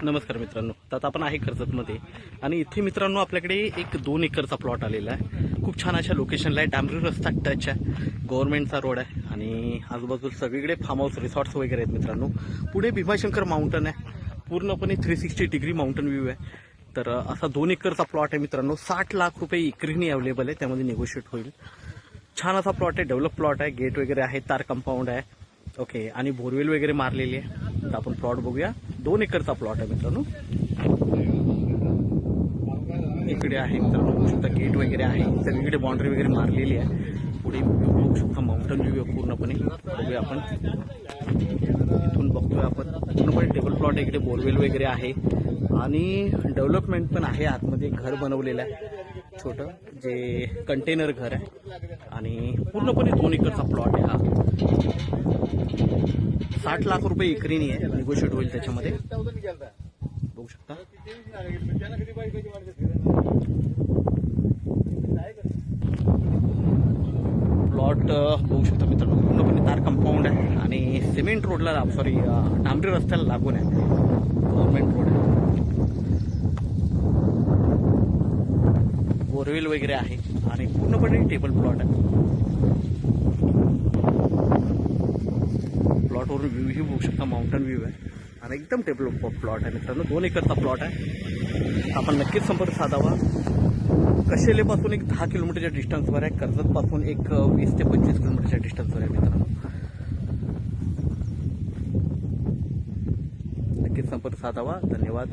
नमस्कार मित्रांनो, तर आता आपण आहे कर्जतमध्ये आणि इथे मित्रांनो आपल्याकडे एक 2 एकरचा प्लॉट आलेला आहे। खूप छान अशा लोकेशनला आहे, डांबरी रस्ता टच आहे, गव्हर्नमेंटचा रोड आहे आणि आजूबाजूला सगळीकडे फार्म हाऊस रिसॉर्ट्स वगैरे आहेत मित्रांनो। पुढे भीमाशंकर माउंटन आहे, पूर्णपणे 360 डिग्री माउंटन व्ह्यू आहे। तर असा 2 एकरचा प्लॉट आहे मित्रांनो, 60 लाख रुपये एकरीने अवेलेबल आहे, त्यामध्ये निगोशिएट होईल। छान असा प्लॉट आहे, डेव्हलप प्लॉट आहे, गेट वगैरे आहे, तार कंपाऊंड आहे, ओके, आणि बोरवेल वगैरे मारलेली आहे। तर आपण प्लॉट बघूया, 2 एकरचा प्लॉट आहे मित्रांनो। इकडे आहे मित्रांनो, बघू शकता गेट वगैरे आहे, सगळीकडे बाउंड्री वगैरे मारलेली आहे। पुढे बघू शकता माउंटन व्ह्यू आहे पूर्णपणे, बघूया आपण इथून बघतोय आपण पूर्णपणे टेबल प्लॉट आहे, इकडे बोरवेल वगैरे आहे आणि डेव्हलपमेंट पण आहे। आतमध्ये घर बनवलेलं आहे छोटं, जे कंटेनर घर आहे आणि पूर्णपणे 2 एकरचा प्लॉट आहे हा। 60 लाख रुपये एकरीनी आहे, निगोशिएट होईल त्याच्यामध्ये, बघू शकता। प्लॉट बघू शकता मित्रांनो, पूर्णपणे तार कंपाऊंड आहे आणि सिमेंट रोडला डांबरी रस्त्याला लागून आहे, गव्हर्नमेंट रोड आहे। बोरवेल वगैरे आहे आणि पूर्णपणे टेबल प्लॉट आहे। प्लॉटवरून व्ह्यूही बघू शकता, माउंटन व्ह्यू आहे आणि एकदम टेबल प्लॉट आहे मित्रांनो, 2 एकरचा प्लॉट आहे। आपण नक्कीच संपर्क साधावा। कशेलेपासून एक 10 किलोमीटरच्या डिस्टन्सवर आहे, कर्जतपासून एक 20 ते 25 किलोमीटरच्या डिस्टन्सवर आहे मित्रांनो। नक्कीच संपर्क साधावा। धन्यवाद।